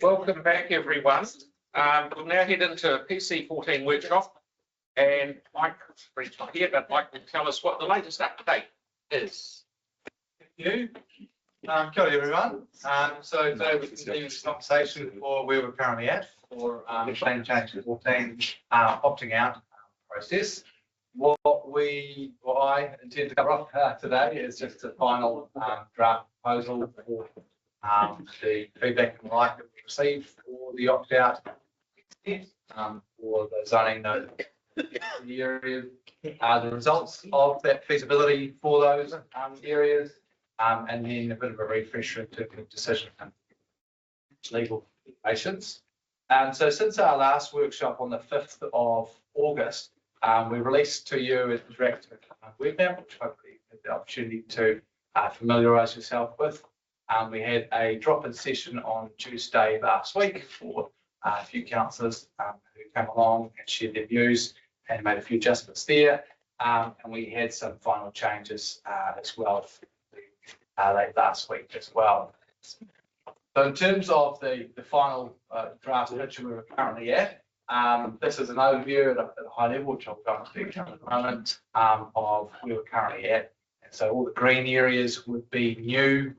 Welcome back, everyone. We'll now head into PC14 workshop, and Mike is not here, but Mike will tell us what the latest update is. Thank you. Kia ora, everyone. So today we continue this conversation for where we're currently at for plan change 14 opting out process. What I intend to cover off today is just the final draft proposal for the feedback and like that we received for the opt-out for the zoning note the area, the results of that feasibility for those areas, and then a bit of a refresher in terms of decision and legal implications. So since our last workshop on the 5th of August, we released to you an interactive web app, which hopefully you had the opportunity to familiarise yourself with. We had a drop-in session on Tuesday last week for a few councillors who came along and shared their views and made a few adjustments there. And we had some final changes as well late last week as well. So in terms of the final draft picture we're currently at, this is an overview at a high level, which I'll go into in a moment, of where we're currently at. So all the green areas would be new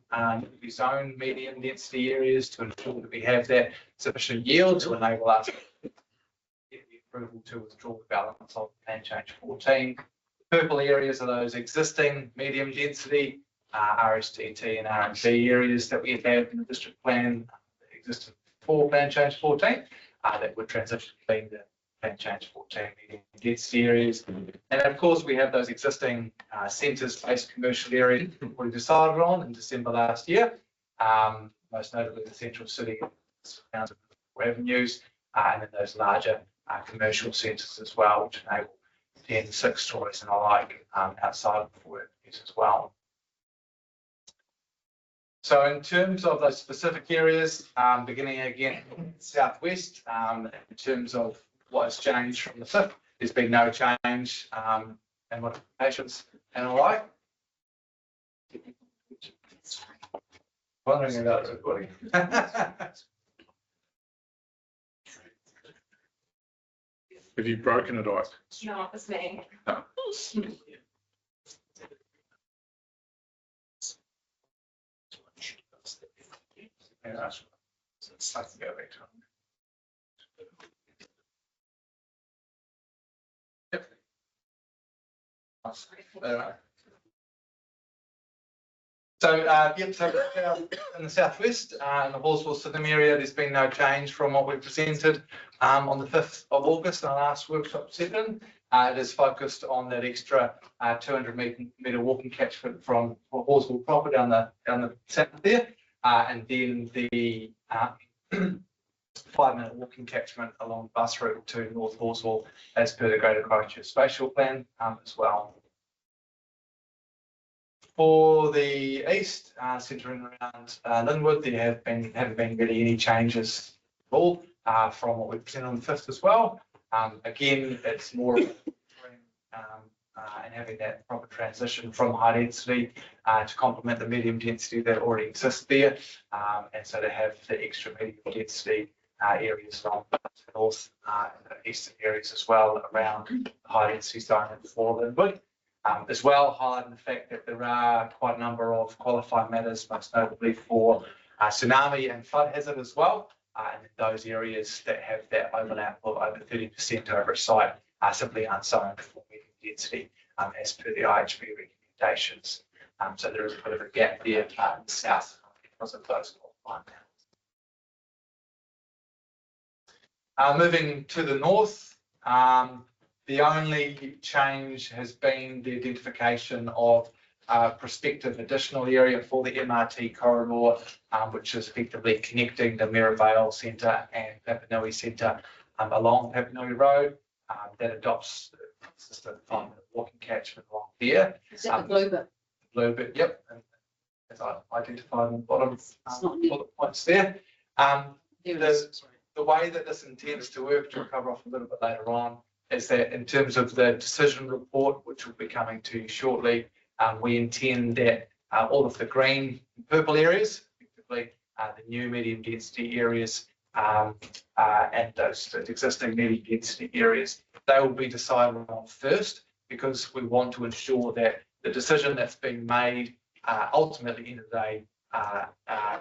zone medium density areas to ensure that we have that sufficient yield to enable us to get the approval to withdraw the balance of plan change 14. The purple areas are those existing medium density RSTT and RMB areas that we have in the district plan that existed before plan change 14 that would transition between the plan change 14 medium density areas. And of course, we have those existing centres-based commercial areas we decided on in December last year, most notably the central city avenues, and then those larger commercial centres as well, which enable 10, 6 stories and the like outside of the four avenues as well. So in terms of those specific areas, beginning again southwest, in terms of what has changed from the 5th, there's been no change and modifications and all right. Wondering about the recording. Have you broken it, Ike? No, it's me. No. Yeah, I can go back to it. Yep. So, so in the southwest, in the Hawesville-Sydenham area, there's been no change from what we presented on the 5th of August in our last workshop session. It is focused on that extra 200 metre walking catchment from Hawesville proper down the centre there. And then the 5-minute walking catchment along the bus route to North Hawesville as per the Greater Christchurch Spatial Plan as well. For the east, centering around Linwood, there haven't been really any changes at all from what we presented on the 5th as well. Again, it's more and having that proper transition from high density to complement the medium density that already exists there, and so to have the extra medium density areas along the north and the eastern areas as well around the high density zone for Linwood. As well, highlighting the fact that there are quite a number of qualified matters, most notably for tsunami and flood hazard as well, and those areas that have that overlap of over 30% over a site are simply unzoned for medium density as per the IHB recommendations. So there is a bit of a gap there in the south because of those qualified matters. Moving to the north, the only change has been the identification of prospective additional area for the MRT corridor, which is effectively connecting the Merivale Centre and Papanui Centre along Papanui Road. That adopts the consistent 5-minute walking catchment along there. Is that the blue bit? Blue bit, yep. And as I identified on the bottom bullet points there. The way that this intends to work, which we'll cover off a little bit later on, is that in terms of the decision report, which will be coming to you shortly, we intend that all of the green and purple areas, effectively the new medium density areas, and those existing medium density areas. They will be decided on first because we want to ensure that the decision that's being made ultimately in the day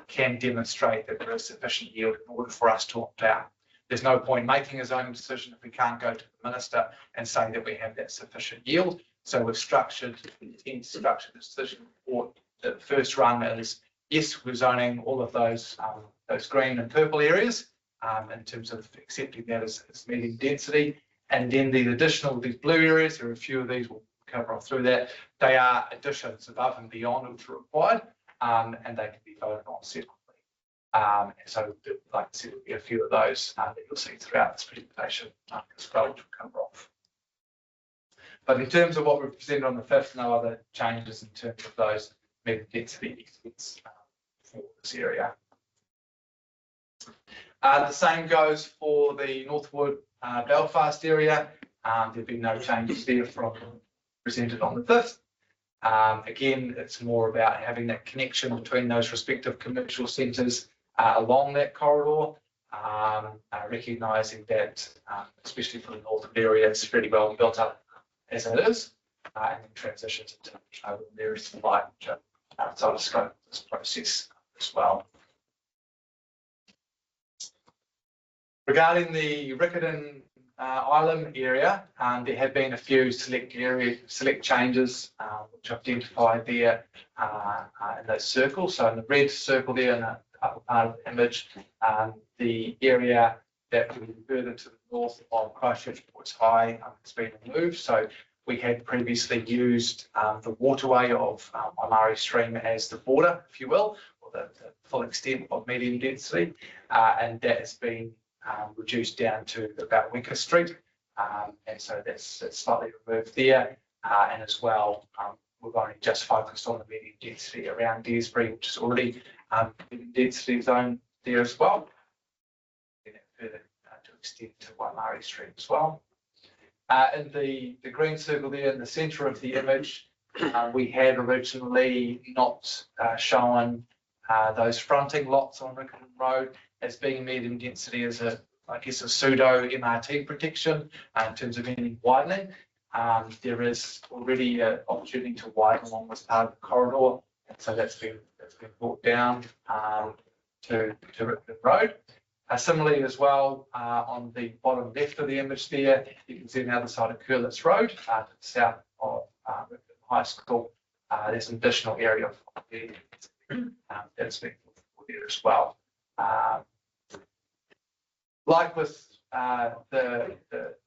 can demonstrate that there is sufficient yield in order for us to opt out. There's no point making a zoning decision if we can't go to the minister and say that we have that sufficient yield. So we've structured the decision for the first run is yes, we're zoning all of those green and purple areas in terms of accepting that as medium density. And then these blue areas, there are a few of these, we'll cover off through that. They are additions above and beyond what's required, and they can be voted on separately. So, like I said, there'll be a few of those that you'll see throughout this presentation as well, which we'll cover off. But in terms of what we've presented on the 5th, no other changes in terms of those medium density exits for this area. The same goes for the Northwood Belfast area. There've been no changes there from presented on the 5th. Again, it's more about having that connection between those respective commercial centres along that corridor, recognising that, especially for the Northwood area, it's fairly well built up as it is, and then transitions into the areas of light, which are outside of scope of this process as well. Regarding the Riccarton Island area, there have been a few select changes which are identified there in those circles. So in the red circle there in the upper part of the image, the area that would be further to the north of Christchurch Ports High has been removed. So we had previously used the waterway of Waimari Stream as the border, if you will, or the full extent of medium density, and that has been reduced down to about Winker Street, and so that's slightly removed there. And as well, we've only just focused on the medium density around Dearsbury, which is already medium density zone there as well. And further to extend to Waimari Street as well. In the green circle there in the centre of the image, we had originally not shown those fronting lots on Riccarton Road as being medium density as I guess a pseudo MRT protection in terms of any widening. There is already an opportunity to widen along this part of the corridor, and so that's been brought down to Riccarton Road. Similarly as well, on the bottom left of the image there, you can see on the other side of Curlitz Road, to the south of Riccarton High School, there's an additional area of that's been put there as well. Like with the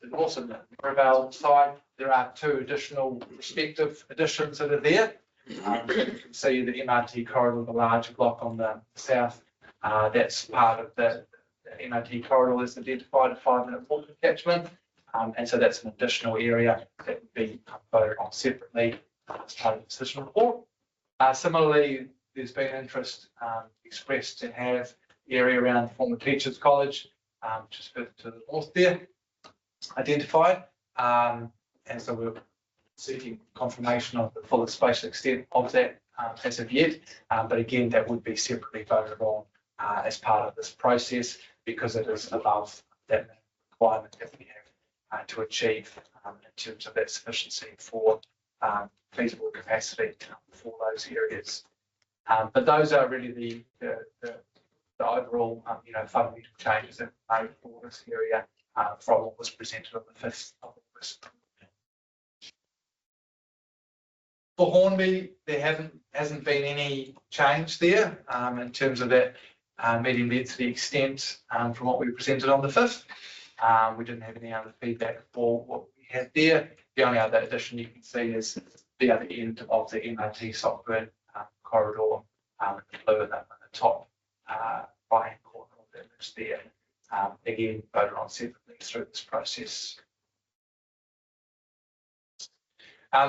North and the Mirabelle side, there are two additional respective additions that are there. You can see the MRT corridor, the larger block on the south, that's part of the MRT corridor is identified a 5-minute walking catchment, and so that's an additional area that would be voted on separately as part of the decision report. Similarly, there's been interest expressed to have the area around the former Teachers College, which is further to the north there, identified, and so we're seeking confirmation of the full spatial extent of that as of yet, but again, that would be separately voted on as part of this process, because it is above that requirement that we have to achieve in terms of that sufficiency for feasible capacity for those areas. But those are really the overall fundamental changes that were made for this area from what was presented on the 5th of August. For Hornby, there hasn't been any change there in terms of that medium density extent from what we presented on the 5th. We didn't have any other feedback for what we had there. The only other addition you can see is the other end of the MRT Sockburn corridor, blue in the top right-hand corner of the image there. Again, voted on separately through this process.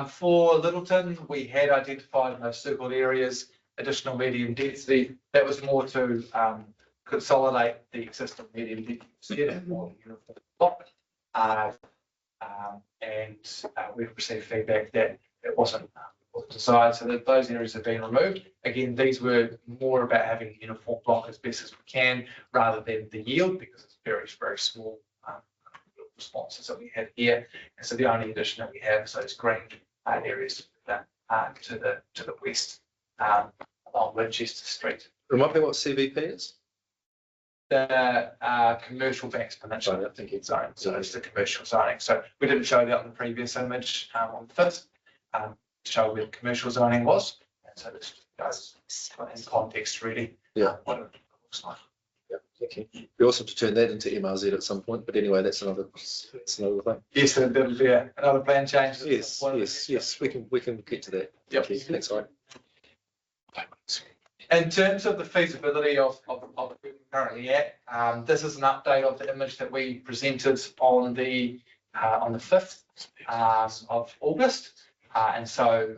For Littleton, we had identified in those circled areas additional medium density. That was more to consolidate the existing medium density and more uniform block. And we've received feedback that it wasn't desired, so that those areas have been removed. Again, these were more about having a uniform block as best as we can, rather than the yield, because it's very, very small responses that we had here. And so the only addition that we have is those green areas that to the west along Winchester Street. Remind me what CVP is? The commercial banks peninsula. Sorry, I think it's Sorry, so it's the commercial zoning. So we didn't show that on the previous image on the fifth, to show where the commercial zoning was. And so this goes in context really. Yeah. What it looks like. Yeah, thank you. We also have to turn that into MRZ at some point, but anyway, that's another thing. Yes, there'll be another plan change. Yes. We can get to that. Yep. Thank you. Thanks, Ryan. In terms of the feasibility of where we're currently at, this is an update of the image that we presented on the 5th of August. And so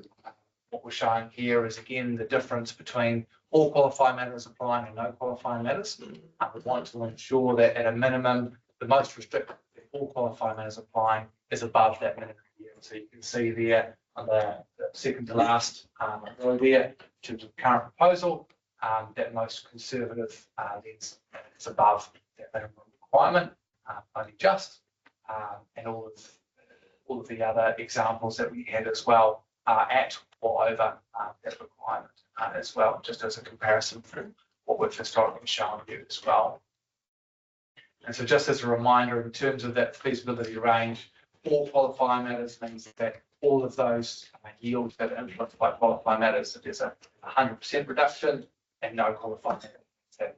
what we're showing here is again the difference between all qualifying matters applying and no qualifying matters. We want to ensure that at a minimum, the most restrictive all qualifying matters applying is above that minimum here. So you can see there on the second to last row there, in terms of current proposal, that most conservative is above that minimum requirement, only just, and all of the other examples that we had as well are at or over that requirement as well, just as a comparison from what we've historically shown you as well. And so just as a reminder, in terms of that feasibility range, all qualifying matters means that all of those yields that are influenced by qualifying matters, that there's a 100% reduction, and no qualifying matters.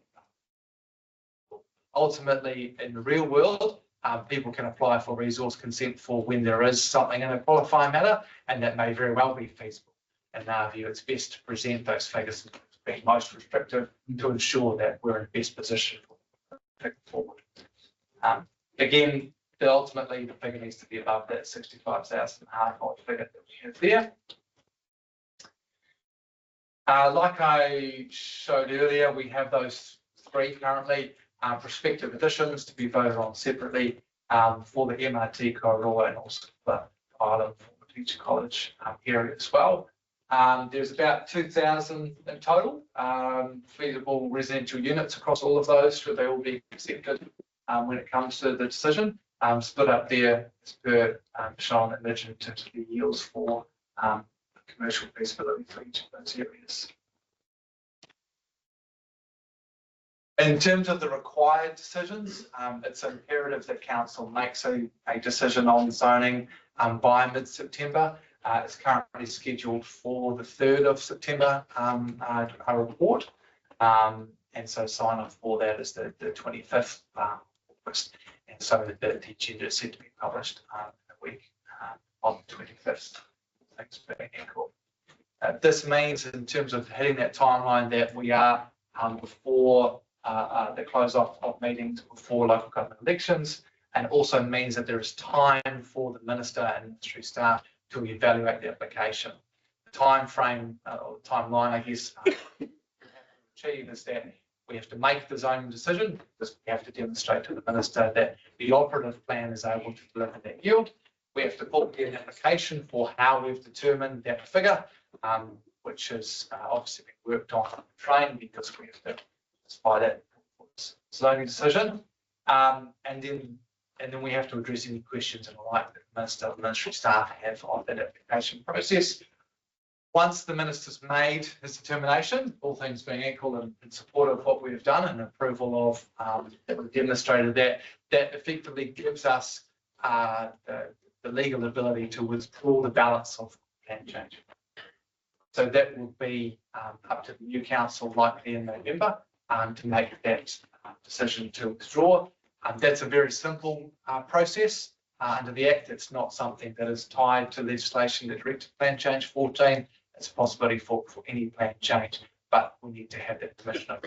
Ultimately, in the real world, people can apply for resource consent for when there is something in a qualifying matter, and that may very well be feasible. In our view, it's best to present those figures as being most restrictive to ensure that we're in the best position for taking forward. Again, ultimately the figure needs to be above that 65,000 hard figure that we have there. Like I showed earlier, we have those three currently prospective additions to be voted on separately for the MRT corridor and also the island for the Teacher College area as well. There's about 2,000 in total feasible residential units across all of those, should they all be accepted when it comes to the decision. Split up there as per shown in image in terms of the yields for commercial feasibility for each of those areas. In terms of the required decisions, it's imperative that council makes a decision on zoning by mid-September. It's currently scheduled for the 3rd of September, a report. And so sign off for that is the 25th August. And so the agenda is set to be published in a week on the 25th. Thanks for being here. This means in terms of hitting that timeline that we are before the close off of meetings before local government elections, and also means that there is time for the minister and ministry staff to evaluate the application. The time frame or timeline, I guess, we have to achieve is that we have to make the zoning decision because we have to demonstrate to the minister that the operative plan is able to deliver that yield. We have to put an application for how we've determined that figure, which is obviously been worked on and trained because we have to by that zoning decision, and then we have to address any questions and the like that the minister and ministry staff have of that application process. Once the minister's made his determination, all things being equal and in support of what we've done and approval of that we've demonstrated that effectively gives us the legal ability to withdraw the balance of plan change. So that will be up to the new council likely in November to make that decision to withdraw. That's a very simple process. Under the Act, it's not something that is tied to legislation that directed Plan Change 14. It's a possibility for any plan change, but we need to have that permission of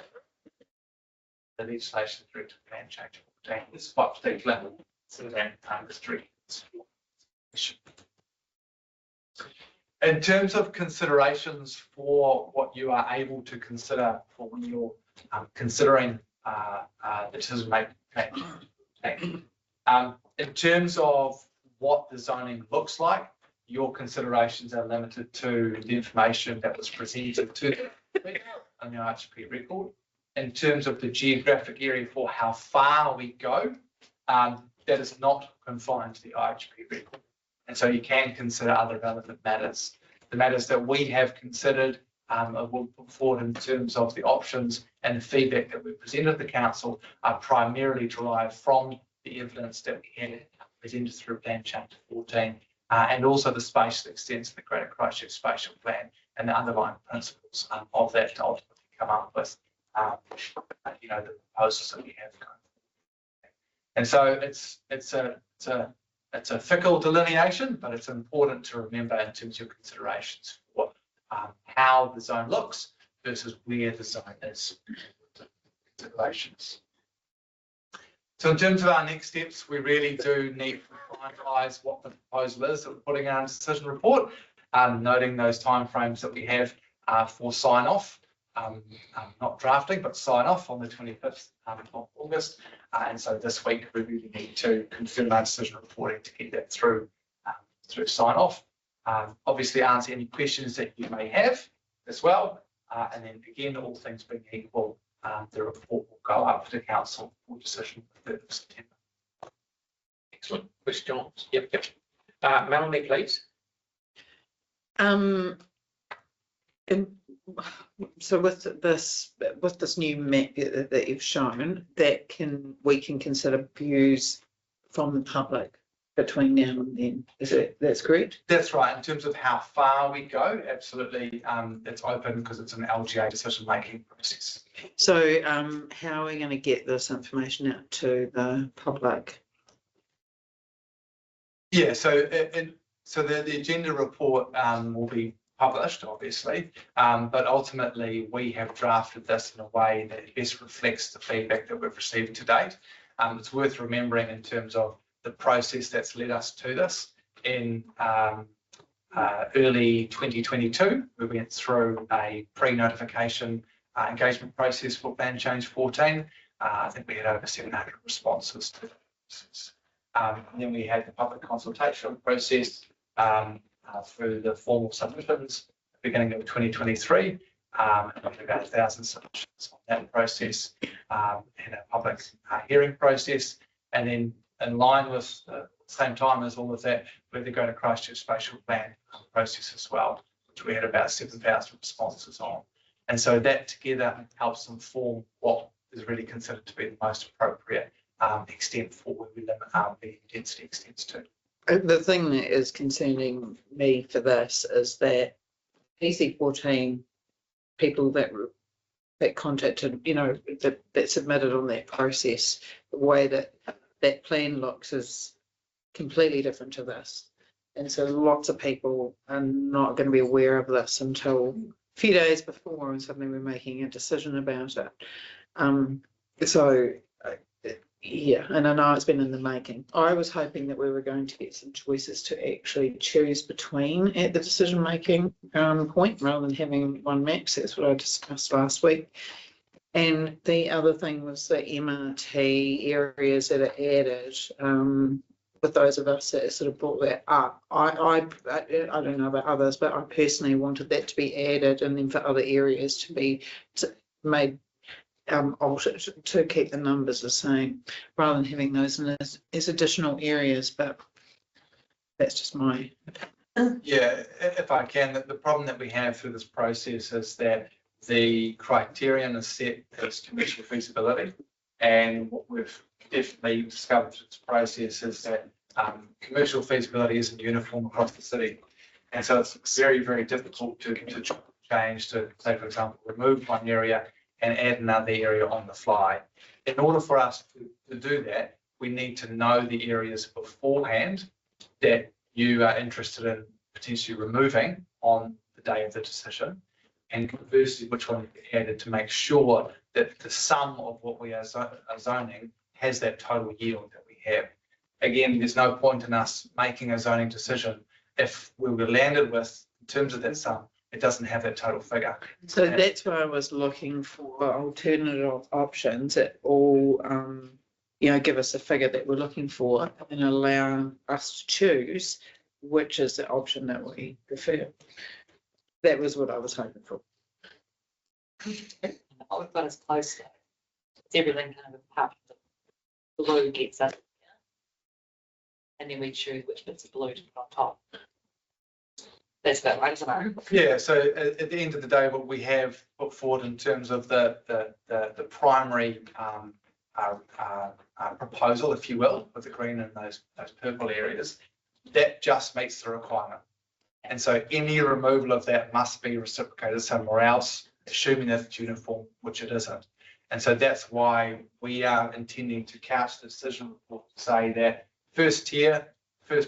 the legislation directed Plan Change 14. This is quite particular. In terms of considerations for what you are able to consider for when you're considering the decision making, in terms of what the zoning looks like, your considerations are limited to the information that was presented to them on the IHP record. In terms of the geographic area for how far we go, that is not confined to the IHP record. And so you can consider other relevant matters. The matters that we have considered will put forward in terms of the options and the feedback that we presented to the council are primarily derived from the evidence that we had presented through Plan Change 14 and also the space that extends to the Greater Christchurch Spatial Plan and the underlying principles of that to ultimately come up with the proposals that we have going. And so it's a fickle delineation, but it's important to remember in terms of your considerations for how the zone looks versus where the zone is. Considerations. So in terms of our next steps, we really do need to finalise what the proposal is that we're putting in our decision report, noting those timeframes that we have for sign off, not drafting, but sign off on the 25th of August. And so this week we really need to confirm our decision reporting to get that through sign off. Obviously answer any questions that you may have as well. And then again, all things being equal, the report will go up to council for decision the 3rd of September. Excellent. Questions? Yep. Melanie, please. So with this new map that you've shown, we can consider views from the public between now and then. That's correct? That's right. In terms of how far we go, absolutely, it's open because it's an LGA decision-making process. So how are we going to get this information out to the public? Yeah, so the agenda report will be published, obviously, but ultimately we have drafted this in a way that best reflects the feedback that we've received to date. It's worth remembering in terms of the process that's led us to this. In early 2022, we went through a pre-notification engagement process for Plan Change 14. I think we had over 700 responses to this. And then we had the public consultation process through the formal submissions at the beginning of 2023, and about 1,000 submissions on that process, and a public hearing process. And then in line with the same time as all of that, we had the Greater Christchurch Spatial Plan process as well, which we had about 7,000 responses on. And so that together helps inform what is really considered to be the most appropriate extent for where we limit the density extents to. The thing that is concerning me for this is that PC14 people that contacted, that submitted on that process, the way that plan looks is completely different to this. And so lots of people are not going to be aware of this until a few days before, and suddenly we're making a decision about it. Yeah, and I know it's been in the making. I was hoping that we were going to get some choices to actually choose between at the decision-making point rather than having one max. That's what I discussed last week. And the other thing was the MRT areas that are added. With those of us that sort of brought that up, I don't know about others, but I personally wanted that to be added, and then for other areas to be made altered to keep the numbers the same, rather than having those as additional areas. But that's just my opinion. Yeah, if I can, the problem that we have through this process is that the criterion is set as commercial feasibility, and what we've definitely discovered through this process is that commercial feasibility isn't uniform across the city, and so it's very, very difficult to change, to say, for example, remove one area and add another area on the fly. In order for us to do that, we need to know the areas beforehand that you are interested in potentially removing on the day of the decision, and conversely, which one to be added, to make sure that the sum of what we are zoning has that total yield that we have. Again, there's no point in us making a zoning decision if we were landed with, in terms of that sum, it doesn't have that total figure. So that's why I was looking for alternative options that all, give us a figure that we're looking for and allow us to choose which is the option that we prefer. That was what I was hoping for. Oh, we've got us close. It's everything kind of apart from the blue gets us. And then we choose which bits of blue to put on top. That's about right, isn't it? Yeah, so at the end of the day, what we have put forward in terms of the primary proposal, if you will, with the green and those purple areas, that just meets the requirement. And so any removal of that must be reciprocated somewhere else, assuming that it's uniform, which it isn't. And so that's why we are intending to couch the decision to say that first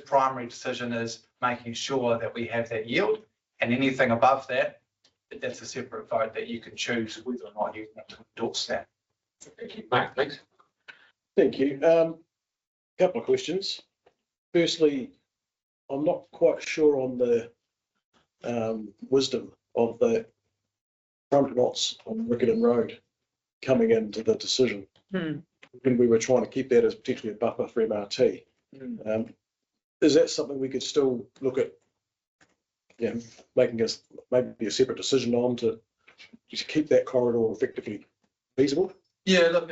primary decision is making sure that we have that yield, and anything above that, that's a separate vote that you can choose whether or not you want to endorse that. Thank you. Mark, please. Thank you. Couple of questions. Firstly, I'm not quite sure on the wisdom of the front lots on Riccarton Road coming into the decision. When we were trying to keep that as potentially a buffer for MRT. Is that something we could still look at, making us maybe a separate decision on to keep that corridor effectively feasible? Yeah, look,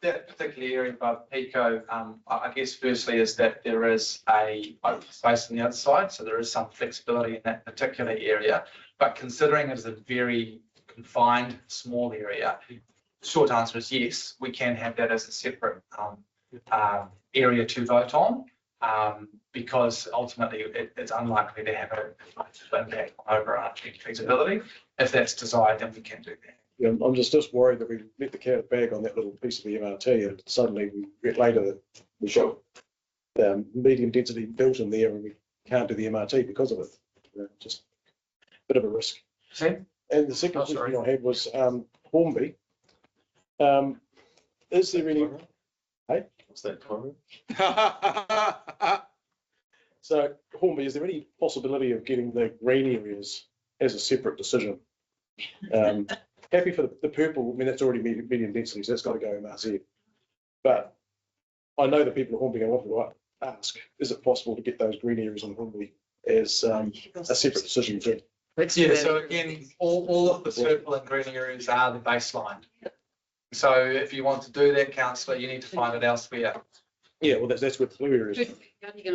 that particular area above Pico, I guess firstly is that there is a open space on the other side, so there is some flexibility in that particular area. But considering it is a very confined, small area, short answer is yes, we can have that as a separate area to vote on, because ultimately it's unlikely to have an impact on overarching feasibility. If that's desired, then we can do that. Yeah, I'm just worried that we let the cat bag on that little piece of the MRT, and suddenly we get later that we've got medium density built in there and we can't do the MRT because of it. Just a bit of a risk. Sam? And the second question I had was Hornby. Is there any? Hey, What's that corridor? So Hornby, is there any possibility of getting the green areas as a separate decision? Happy for the purple. I mean, that's already medium density, so that's got to go MRZ. But I know the people of Hornby are often to ask, is it possible to get those green areas on Hornby as a separate decision too? Yeah, so again, all of the purple and green areas are the baseline. So if you want to do that, councillor, you need to find it elsewhere. Yeah, well, that's what the blue areas.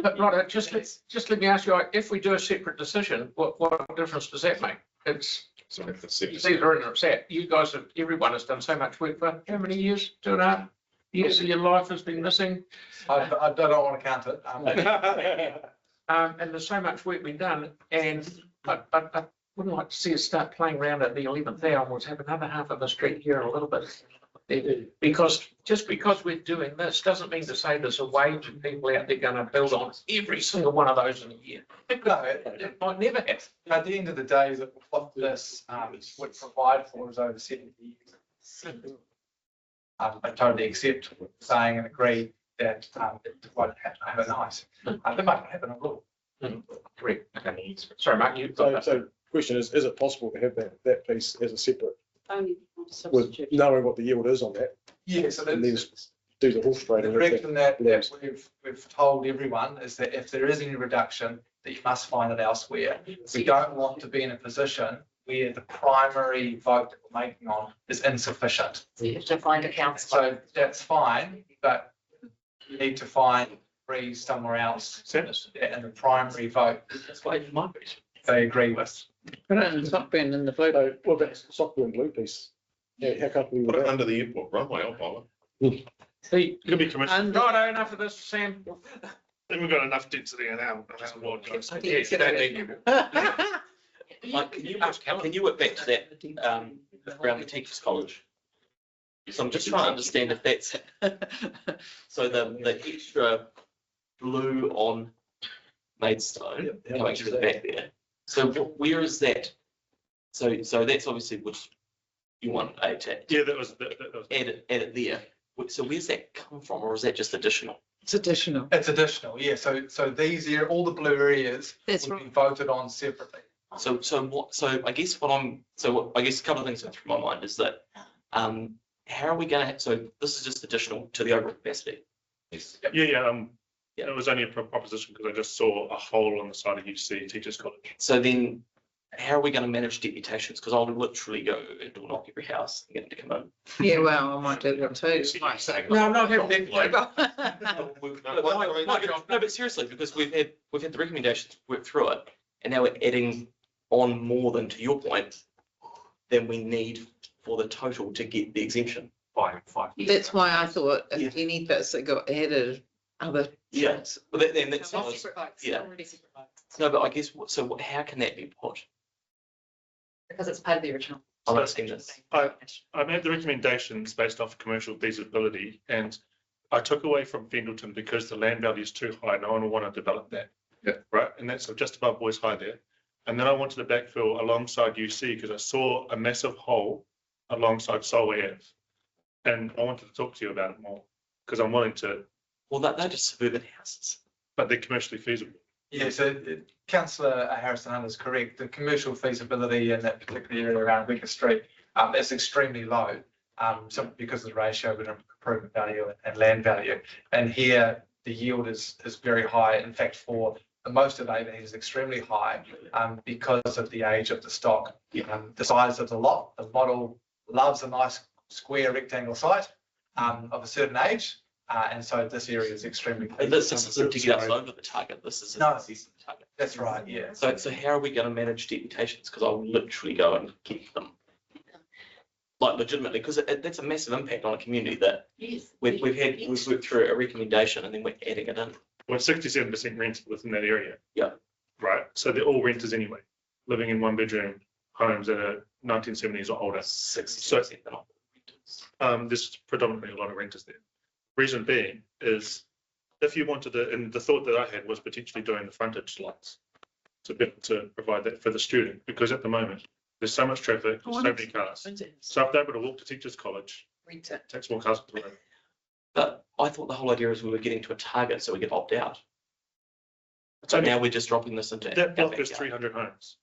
But right, just let me ask you, if we do a separate decision, what difference does that make? It's either in or it's out. You guys have, everyone has done so much work for how many years? 2.5 years of your life has been missing. I don't want to count it. And there's so much work been done, and I wouldn't like to see us start playing around at the 11th hour and we'll have another half of the street here in a little bit. Because just because we're doing this doesn't mean to say there's a wave of people out there going to build on every single one of those in a year. No, It might never happen. at the end of the day, what this would provide for is over 70 years. I totally accept saying and agree that it won't happen overnight. It might happen a little. Correct. Okay. Sorry, Mark, you. So question is it possible to have that piece as a separate, Only with substitute. knowing what the yield is on that, Yeah, so and then do the horse trade? the direction that we've told everyone is that if there is any reduction, that you must find it elsewhere. We don't want to be in a position where the primary vote that we're making on is insufficient. So you have to find a councillor. So that's fine, but you need to find free somewhere else. And the primary vote, That's why it might be. they agree with. Put it in Sockburn in the blue. So, well, that's soccer and blue piece. Yeah, how comfortable Put with it that? under the airport runway, I'll follow. See, Could be commissioned. right, enough of this, Sam. Then we've got enough density in our ward, guys. Yes, don't need you. Mike, can you work back to that, around the Teachers College? So I'm just trying to understand if that's, so the extra blue on Maidstone, coming through the back there. So where is that? So that's obviously which you want to add, Yeah, that was. add it there. So where's that come from, or is that just additional? It's additional. It's additional, yeah. So these here, all the blue areas That's will be voted on separately. So I guess a couple of things that through my mind is that, how are we going to, so this is just additional to the overall capacity. Yeah. It was only a proposition because I just saw a hole on the side of UC Teachers College. So then, how are we going to manage deputations? Because I'll literally go and do knock every house and get them to come in. Yeah, well, I might do that too. No, I'm not having that. No, but seriously, because we've had the recommendations, work through it, and now we're adding on more than, to your point, than we need for the total to get the exemption. Five. That's why I thought Yeah. if any bits that got added, other Yeah. things. Well, then that's, That's separate votes, yeah. already separate votes, no, but I guess, how can that be put? because it's part of the original. I'm not seeing this. I made the recommendations based off commercial feasibility, and I took away from Pendleton because the land value is too high. No one will want to develop that. Yeah. Right, and that's just above Boys High there. And then I wanted to backfill alongside UC because I saw a massive hole alongside Solway Ave. And I wanted to talk to you about it more because I'm willing to, Well, they're just suburban houses. but they're commercially feasible. Yeah, so councillor Harrison Hunt is correct. The commercial feasibility in that particular area around Wicker Street is extremely low. So because of the ratio between improvement value and land value. And here the yield is very high. In fact, for most of Avon, it is extremely high because of the age of the stock. The size of the lot, the model loves a nice square rectangle site of a certain age. And so this area is extremely. This isn't to get us over the target. This is No. the target. That's right, yeah. So how are we going to manage deputations? Because I'll literally go and get them. Like legitimately, because that's a massive impact on a community that Yes. we've worked through a recommendation and then we're adding it in. We're 67% rented within that area. Yeah. Right, so they're all renters anyway, living in one bedroom homes that are 1970s or older. 60%. There's predominantly a lot of renters there. Reason being is if you wanted to, and the thought that I had was potentially doing the frontage lots to be able to provide that for the student, because at the moment, there's so much traffic, there's so many cars. So if they're able to walk to Teachers College, takes more cars to the road. But I thought the whole idea is we were getting to a target so we could opt out. It's So only- now we're just dropping this into. That block is backyard. 300 homes.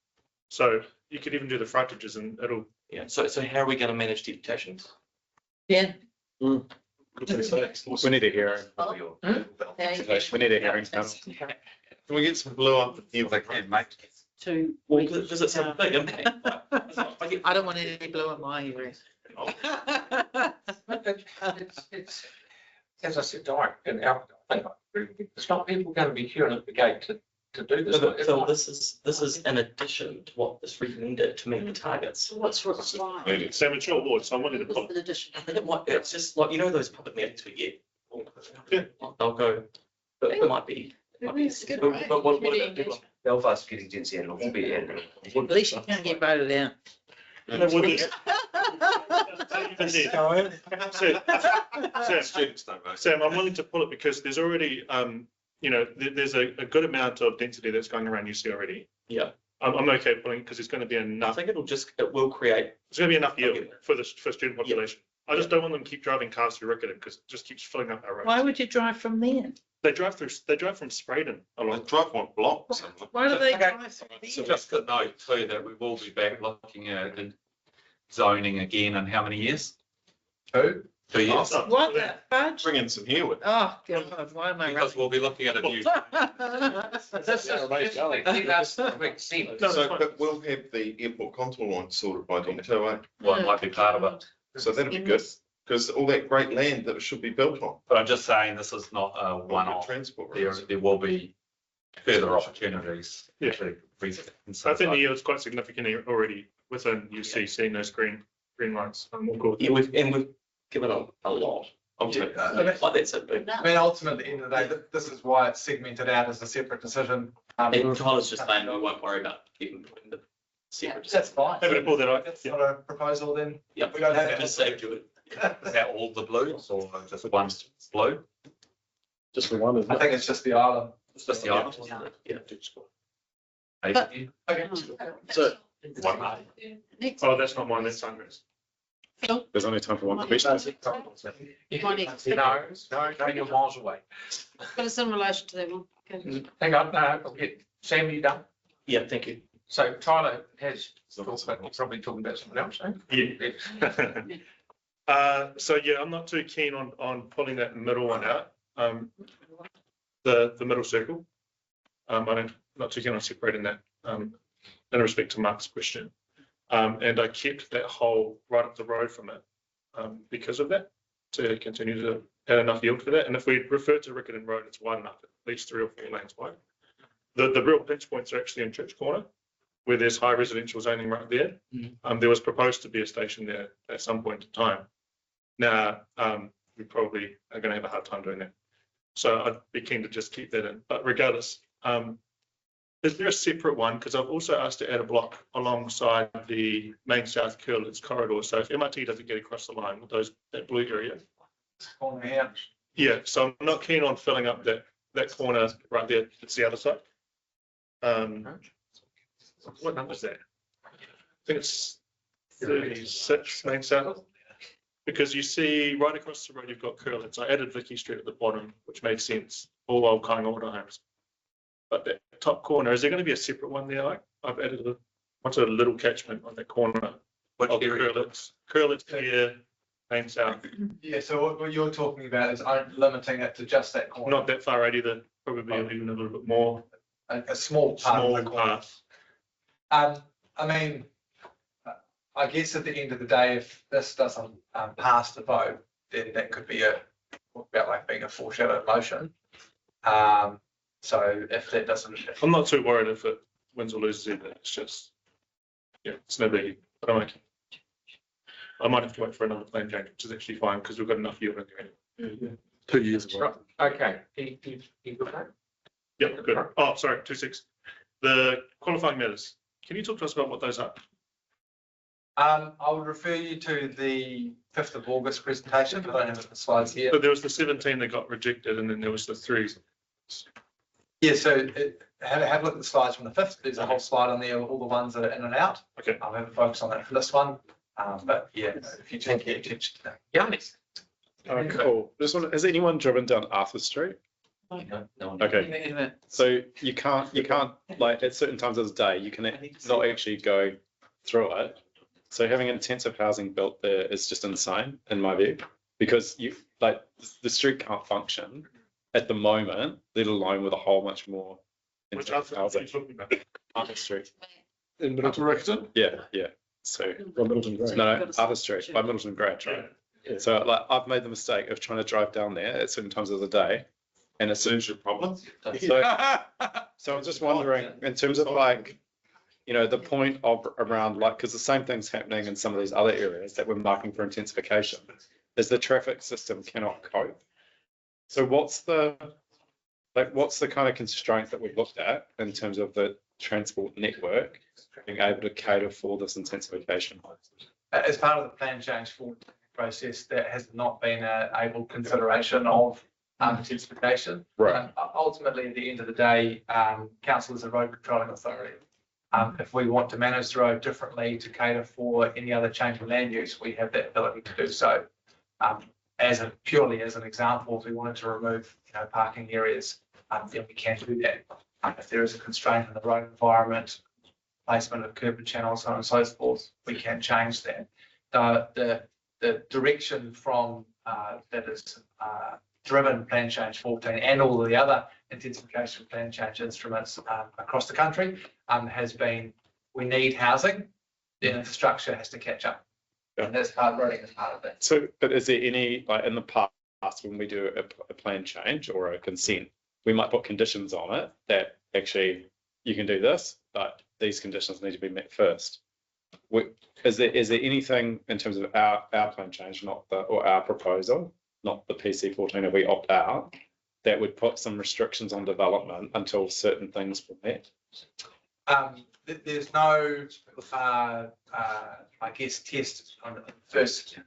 So you could even do the frontages and it'll. Yeah, so how are we going to manage deputations? Yeah. We need a hearing. We need a hearing. Can we get some blue up? If they can, mate. To. Well, because it's a big impact. I don't want any blue in my area. It's, as I said, direct, and it's not people going to be queuing at the gate to do this. Phil, this is in addition to what is recommended to meet the targets. What's required? It's a mature ward, so I'm willing to What's put. the addition? I think it's just like, those public meetings we get. Yeah. They'll go, but it might be. It's good, But right? what Community about people? engagement. Belfast getting density and will be added. At least you can't get voted out. No, we'll do that. Students don't vote. Sam, I'm willing to pull it because there's already, there's a good amount of density that's going around UC already. Yeah, I'm okay pulling it because it's going to be I enough. think it will create. It's going to be enough yield Okay. for student population. I just don't want them to keep driving cars through Riccarton because it just keeps filling up our roads. Why would you drive from there? They drive from Spraydon I along. drive one block. Why do they Okay. drive through So there? just to note too, that we will be back looking at zoning again in how many years? 2. 2 years. Oh, What the fudge? Bring in some here with. Oh, God, why am I Because we'll be looking at a new, This makes sense. No, So, that's fine. but we'll have the airport contour line sorted by then too, eh? what might be part of it. So that'll be good, because all that great land that it should be built on. But I'm just saying, this is not a All the one-off. Transport There, routes. there will be further opportunities. Yeah. to I think the yield's quite significant already within UC, seeing those green lights. I'm all good. Yeah, we've given a lot. Like that's it. I mean, ultimately, at the end of the day, this is why it's segmented out as a separate decision. And Tyler's just saying we won't worry about even putting the separate. That's fine. Happy to pull that out. That's Yeah. not a proposal then. Yeah, We don't have just saved you it. Is that all the blues or just one blue? Just the one, isn't I it? think it's just the island. It's just the island. Yeah. Okay. So- Next. Oh, that's not mine, that's Sandra's. There's only time for one question. No, you're miles away. But it's in relation to that one. Okay. Hang on, no, I'll get, Sam, you done? Yeah, thank you. So Tyler has talked about, he's probably talking about something else, eh? Yeah. So yeah, I'm not too keen on pulling that middle one out. the middle circle. I'm not too keen on separating that, in respect to Mark's question. And I kept that hole right up the road from it, because of that, to continue to add enough yield for that. And if we refer to Riccarton Road, it's wide enough, at least 3 or 4 lanes wide. The real pinch points are actually in Church Corner, where there's high residential zoning right there. There was proposed to be a station there at some point in time. Now, we probably are going to have a hard time doing that. So I'd be keen to just keep that in. But regardless, is there a separate one? Because I've also asked to add a block alongside the main south Curlitz corridor. So if MRT doesn't get across the line with that blue area. Yeah, so I'm not keen on filling up that corner right there. It's the other side. What number is that? I think it's 36 main south. Because you see right across the road, you've got Curlitz. I added Vicky Street at the bottom, which makes sense. All old kind of order homes. But that top corner, is there going to be a separate one there? I've added a little catchment on that corner. What of area? Curlitz here, main south. Yeah, so what you're talking about is limiting it to just that corner. Not that far out either, probably even a little bit more. A small part of the Small corner. part. I mean, I guess at the end of the day, if this doesn't pass the vote, then that could be about like being a foreshadowed motion. So if that doesn't, I'm not too worried if it wins or loses either. It's just, yeah, it's no biggie. But I might have to wait for another plan change, which is actually fine because we've got enough yield in there. 2 years ago. Right, okay, you got that? Yep, good. Oh, sorry, 2.6. The qualifying matters. Can you talk to us about what those are? I would refer you to the 5th of August presentation, but I don't have it in the slides here. So there was the 17 that got rejected, and then there was the 3. Yeah, so have a look at the slides from the 5th. There's a whole slide on there, of all the ones that are in and out. Okay. I'll have a focus on that for this one. But yeah, if you take your attention to that. Yummy. Oh, cool. Just want, has anyone driven down Arthur Street? No one. Okay. So you can't like at certain times of the day, you can not actually go through it. So having intensive housing built there is just insane in my view, because the street can't function at the moment, let alone with a whole much more Which intensive are you housing. talking about? Arthur Street. In Middleton Riccarton? Yeah. So Or Middleton Grey? no, Arthur Street by Middleton Grange, right? Yeah. So like I've made the mistake of trying to drive down there at certain times of the day, and as soon as Your problem? so I'm just wondering in terms of like, you know, the point of around like, because the same thing's happening in some of these other areas that we're marking for intensification, is the traffic system cannot cope. So what's the kind of constraint that we've looked at in terms of the transport network being able to cater for this intensification? As part of the plan change for process, that has not been an able consideration of intensification. Right. Ultimately, at the end of the day, council is a road controlling authority. If we want to manage the road differently to cater for any other change in land use, we have that ability to do so. Purely as an example, if we wanted to remove, parking areas, then we can do that. If there is a constraint in the road environment, placement of curb and channels, so on and so forth, we can change that. The direction from that is driven plan change 14 and all the other intensification plan change instruments across the country has been, we need housing, the infrastructure has to catch up. Yeah. And that's part roading is part of that. So, but is there any, like in the past, when we do a plan change or a consent, we might put conditions on it that actually you can do this, but these conditions need to be met first. Is there anything in terms of our plan change, or our proposal, not the PC14, if we opt out, that would put some restrictions on development until certain things were met? There's no, I guess, test on the first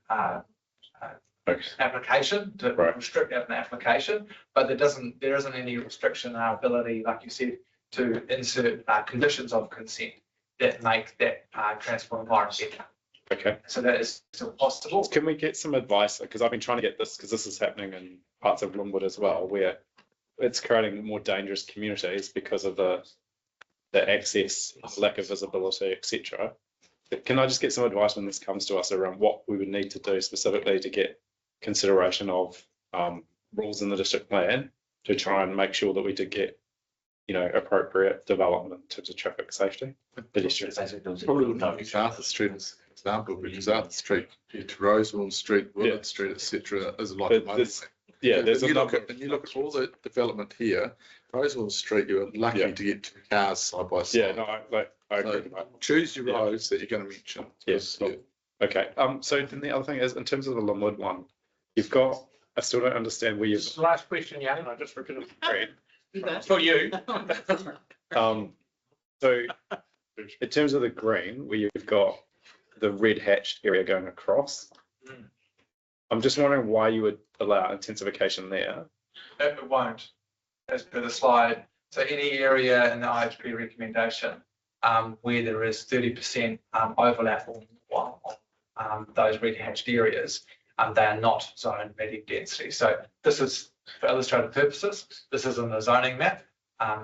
application to restrict an application, but there isn't any restriction in our ability, like you said, to insert conditions of consent that make that transport environment better. Okay. So that is still possible. Can we get some advice? Because I've been trying to get this, because this is happening in parts of Linwood as well, where it's creating more dangerous communities because of the access, lack of visibility, etc. Can I just get some advice when this comes to us around what we would need to do specifically to get consideration of rules in the district plan to try and make sure that we did get, you know, appropriate development in terms of traffic safety. Pedestrian safety. Probably wouldn't use Arthur Street as an example, because Arthur Street to Rosemont Street, Willard Street, etc., is like a But motorway. there's- Yeah, there's a you look number. at, and you look at all the development here, Rosemont Street, you're lucky Yeah. to get two cars side by side. Yeah, no, I agree with that. Choose your Yeah. roads that you're going to mention. Yes. Yeah. Okay, so then the other thing is, in terms of the Linwood one, you've got, I still don't understand where you've, Last question, Jan. I just forget. For you. so in terms of the green, where you've got the red hatched area going across, I'm just wondering why you would allow intensification there. It won't, as per the slide. So any area in the IHP recommendation where there is 30% overlap on those red hatched areas, they are not zoned medium density. So this is for illustrative purposes. This isn't a zoning map.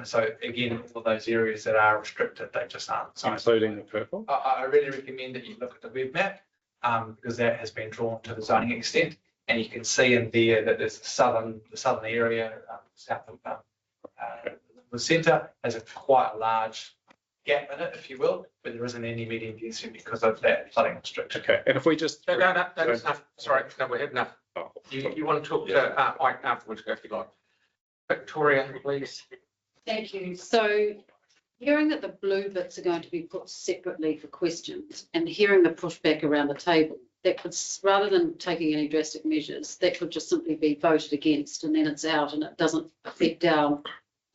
So again, all those areas that are restricted, they just aren't zoned. Including the purple? I really recommend that you look at the web map because that has been drawn to the zoning extent, and you can see in there that there's the southern area, south of the centre has quite a large gap in it, if you will, but there isn't any medium density because of that flooding restriction. Okay, and if we just. No, that's enough. Sorry, no, we had enough. Oh, You want to talk to Mike afterwards, if you like. Victoria, please. Thank you. So hearing that the blue bits are going to be put separately for questions and hearing the pushback around the table, that could, rather than taking any drastic measures, that could just simply be voted against and then it's out and it doesn't affect our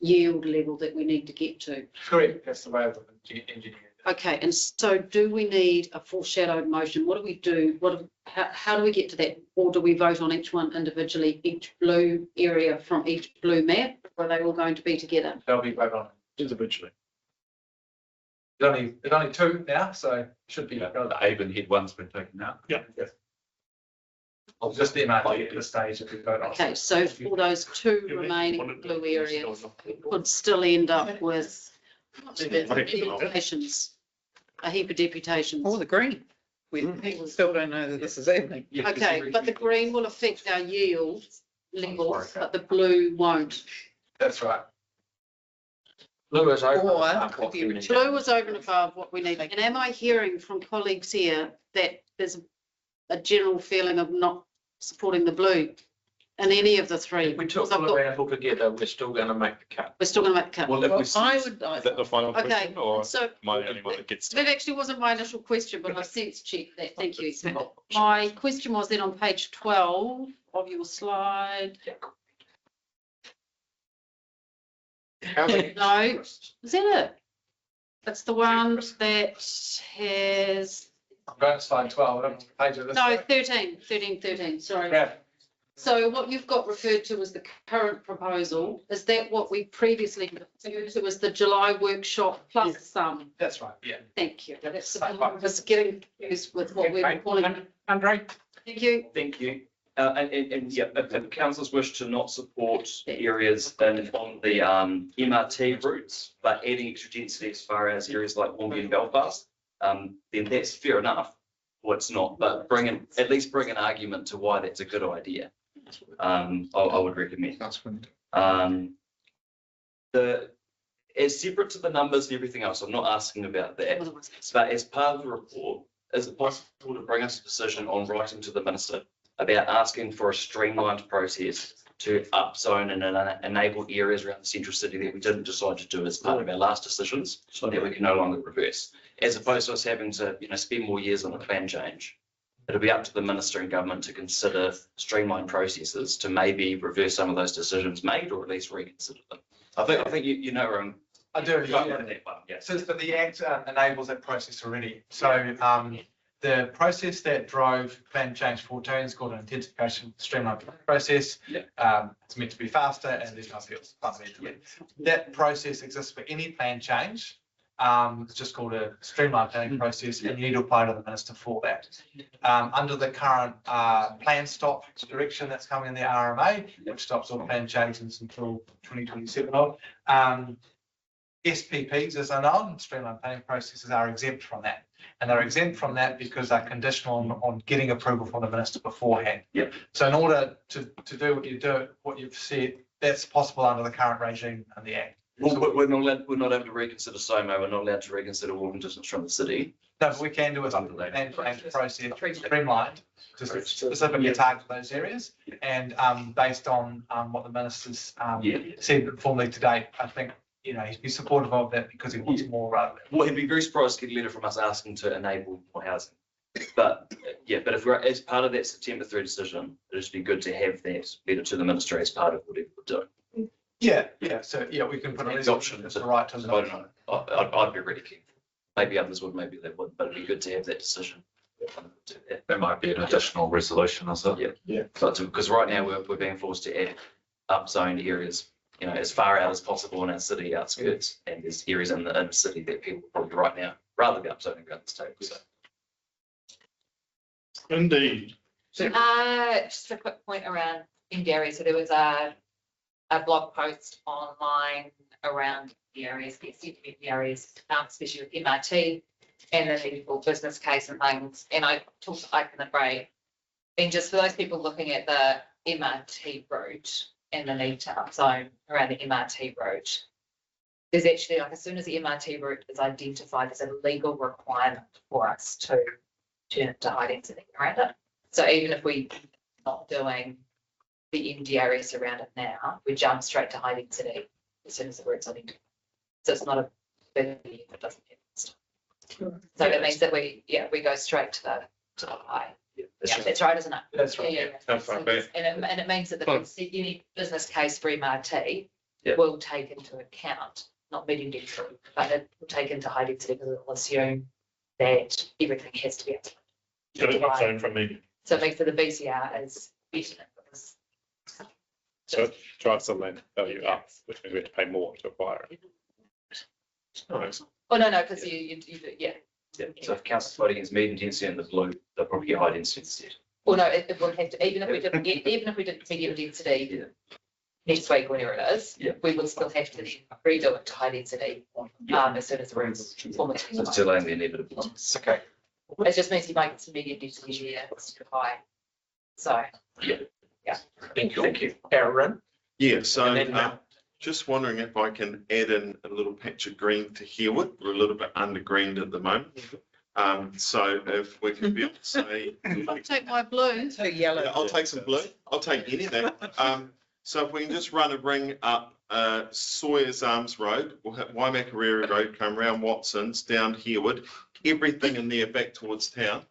yield level that we need to get to. Correct, that's the way of engineering. Okay, and so do we need a foreshadowed motion? What do we do? How do we get to that? Or do we vote on each one individually, each blue area from each blue map? Or are they all going to be together? They'll be voted on Individually. there's only two now, so should be. The Avon one's been taken out. I'll just MRT at this stage if we vote on. Okay, so for those two remaining blue areas, we could still end up with deputations, a heap of deputations. Or the green. People still don't know that this is happening. Okay, but the green will affect our yield levels, but the blue won't. That's right. Blue is over. Or if you- Blue is over and above what we need. And am I hearing from colleagues here that there's a general feeling of not supporting the blue in any of the three? If we took Because I've blue got- out altogether, we're still going to make the cut. We're still going to make the cut. Well, if we, Well, is I would, that the final Okay, question or so am I the only one that gets to? that actually wasn't my initial question, but I sense checked that. Thank you. My question was then on page 12 of your slide. No, is that it? That's the one that has, I'm going to slide 12. I don't know what page of this. no, 13, sorry. Yeah. So what you've got referred to as the current proposal, is that what we previously referred to as the July workshop plus some? That's right, yeah. Thank you. That's, I was getting confused with what we were calling. Andre? Thank you. Thank you. And yeah, if councillors wish to not support areas on the MRT routes, but adding extra density as far as areas like Wongi and Belfast, then that's fair enough. Well, it's not, but at least bring an argument to why that's a good idea. I would recommend. As separate to the numbers and everything else, I'm not asking about that, but as part of the report, is it possible to bring us a decision on writing to the minister about asking for a streamlined process to upzone and enable areas around the central city that we didn't decide to do as part of our last decisions, so that we can no longer reverse, as opposed to us having to, spend more years on a plan change. It'll be up to the minister and government to consider streamlined processes to maybe reverse some of those decisions made, or at least reconsider them. I think you know where I'm. I do. Yeah. So but the Act enables that process already. So the process that drove plan change 14 is called an intensification streamlined process. It's meant to be faster and there's no appeals fundamentally. That process exists for any plan change. It's just called a streamlined planning process, and you need to apply to the minister for that. Under the current plan stop direction that's coming in the RMA, which stops all plan changes until 2027. SPPs, as I know, streamlined planning processes are exempt from that. And they're exempt from that because they're conditional on getting approval from the minister beforehand. Yep. So in order to do what you do, what you've said, that's possible under the current regime and the Act. Well, we're not able to reconsider SOMO, we're not allowed to reconsider walking distance from the city. No, but we can do it and process streamlined to specifically target those areas. And based on what the minister's said formally to date, I think, he'd be supportive of that because he wants more rather than. Well, he'd be very surprised to get a letter from us asking to enable more housing. But if we're as part of that September 3 decision, it'd just be good to have that letter to the minister as part of whatever we're doing. So we can put The option it's the right to vote on it. I'd be really keen. Maybe others would, maybe they wouldn't, but it'd be good to have that decision. There might be an additional resolution or so. Because right now we're being forced to add upzoned areas, as far out as possible in our city outskirts, and there's areas in the inner city that people probably right now rather be upzoning around this table. So. Indeed. Just a quick point around in area. So there was a blog post online around the areas, the assessment areas, especially with MRT and the legal business case and things. And I talked to Ike and the Bray. And just for those people looking at the MRT route and the need to upzone around the MRT route, there's actually, like, as soon as the MRT route is identified, there's a legal requirement for us to turn it to high density around it. So even if we're not doing the MDRS around it now, we jump straight to high density as soon as the route's identified. So it's not a big deal if it doesn't happen. So it means that we go straight to the high. That's right, isn't it? That's right. Yeah. That's right. And it means that any business case for MRT will take into account, not medium density, but it will take into high density because it will assume that everything has to be up. So it's not zone from medium. So it makes it the BCR is better because. So it drives the land value up, which means we have to pay more to acquire it. Nice. Oh, no, because you So if council's voting against medium density in the blue, they'll probably get high density instead. well, no, it will have to, even if we did medium density next week, whenever it is, we would still have to redo it to high density as soon as the room's formally. So it's delaying the inevitable. Okay. It just means you make it some medium density high. So. Thank you. Thank you. Aaron. Yeah, so And then, just wondering if I can add in a little patch of green to Herwood. We're a little bit under greened at the moment. So if we can be able to say. I'll take my blue. So yellow. Yeah, I'll take some blue. I'll take anything. So if we can just run a ring up Sawyer's Arms Road, we'll have Waimakariri Road, come around Watson's, down Herwood, everything in there back towards town.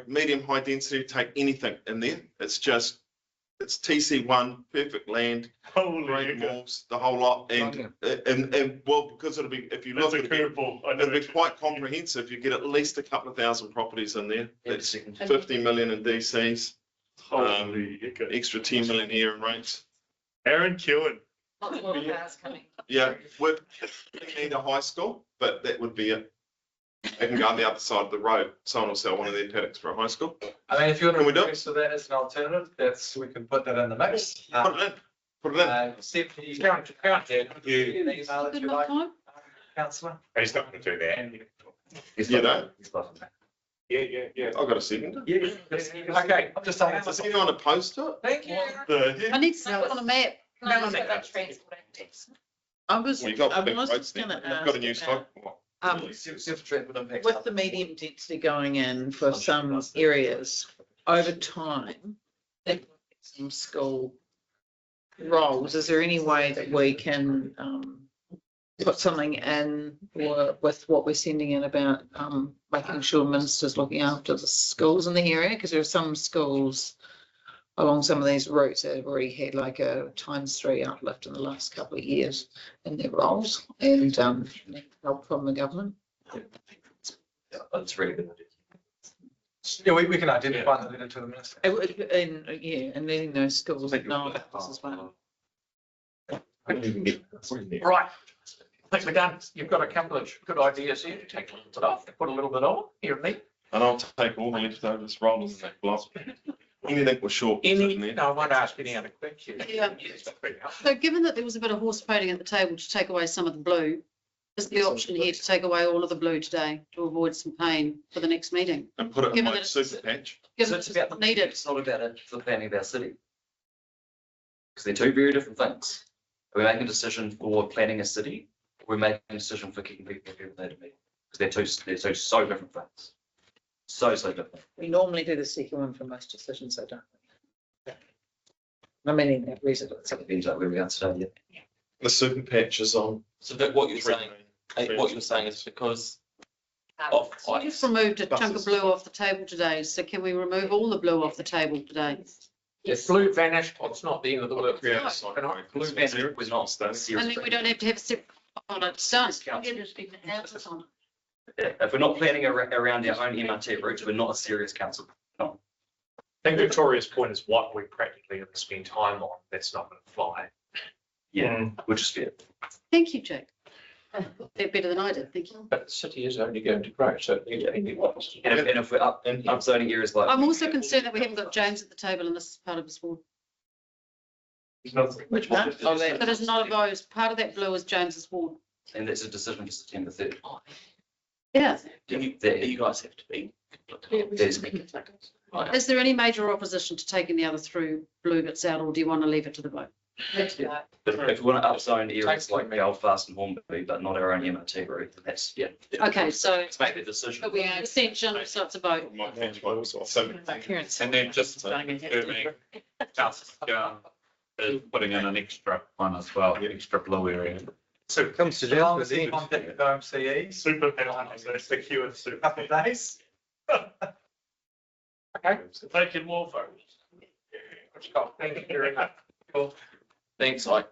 Medium, high density, take anything in there. It's TC1, perfect land, great malls, the whole lot. And well, because it'll be, if you look at it, it'll be quite comprehensive. You get at least a couple of thousand properties in there. That's 50 million in DCs. Extra 10 million here in rates. Aaron Kewen. Lots more cars coming. Yeah, we need a high school, but that would be it. They can go on the other side of the road. Someone will sell one of their paddocks for a high school. I mean, if you want Can we do to it? request that as an alternative, we can put that in the mix. Put it in. Put it in. Stephanie, Go on, you can email if Good you enough like, time? councillor. He's not going to do that. You know? Yeah. I've got a second. Okay, I'm just saying. Does anyone oppose to it? Thank you. I need to see it on a map. No, it's about transport activities. I was Well, you got big roads just there. gonna They've got a new ask stock. about, with the medium density going in for some areas, over time, some school roles, is there any way that we can put something in with what we're sending in about making sure ministers looking after the schools in the area? Because there are some schools along some of these routes that have already had like a ×3 uplift in the last couple of years in their roles and help from the government. That's really good. Yeah, we can identify the letter to the minister. And letting those schools know about this as well. Right. I think we're done. You've got a couple of good ideas here to take a little bit off, put a little bit on here and there. And I'll take all the leftovers, rollers in that block. Anything was short. No, I won't ask any other questions. Yeah. So given that there was a bit of horse trading at the table to take away some of the blue, is the option here to take away all of the blue today to avoid some pain for the next meeting? And put it in Given my that super patch. Given it's needed. It's not about it, it's the planning of our city. Because they're two very different things. Are we making a decision for planning a city? Or are we making a decision for keeping people here where they meet? Because they're two so different things. So different. We normally do the second one for most decisions, so don't we? I mean, in that residence. So it depends on where we are today. Yeah. The super patch is on. So Vic, what you're saying is because of So you just removed a chunk of blue off the table today, so can we remove all the blue off the table today? If blue vanished, it's not the end of the world. Yeah. blue vanished was not serious. And then we don't have to have a separate, on it's done. If we're not planning around our own MRT routes, we're not a serious council. No. I think Victoria's point is what we practically have to spend time on. That's not going to fly. Yeah, which is fair. Thank you, Jake. They're better than I did, thank you. But the city is only going to grow, so. And if we're up in zoning areas like. I'm also concerned that we haven't got James at the table and this is part of his ward. Which part? Oh, that. That is not a vote. Part of that blue is James's ward. And that's a decision for September 3rd. Yeah. You guys have to be. Is there any major opposition to taking the other through blue bits out, or do you want to leave it to the vote? But if we want to upzone areas like Belfast and Hornby, but not our own MRT route, then that's, yeah. Okay, so Let's make the decision. but we are ascension, so it's a vote. And then just confirming, Councillor is putting in an extra one as well, the extra blue area. So it comes to OMCE. super penalties, they're secured super. Couple of days. Okay, so taking more votes. Thank you very much. Thanks, I.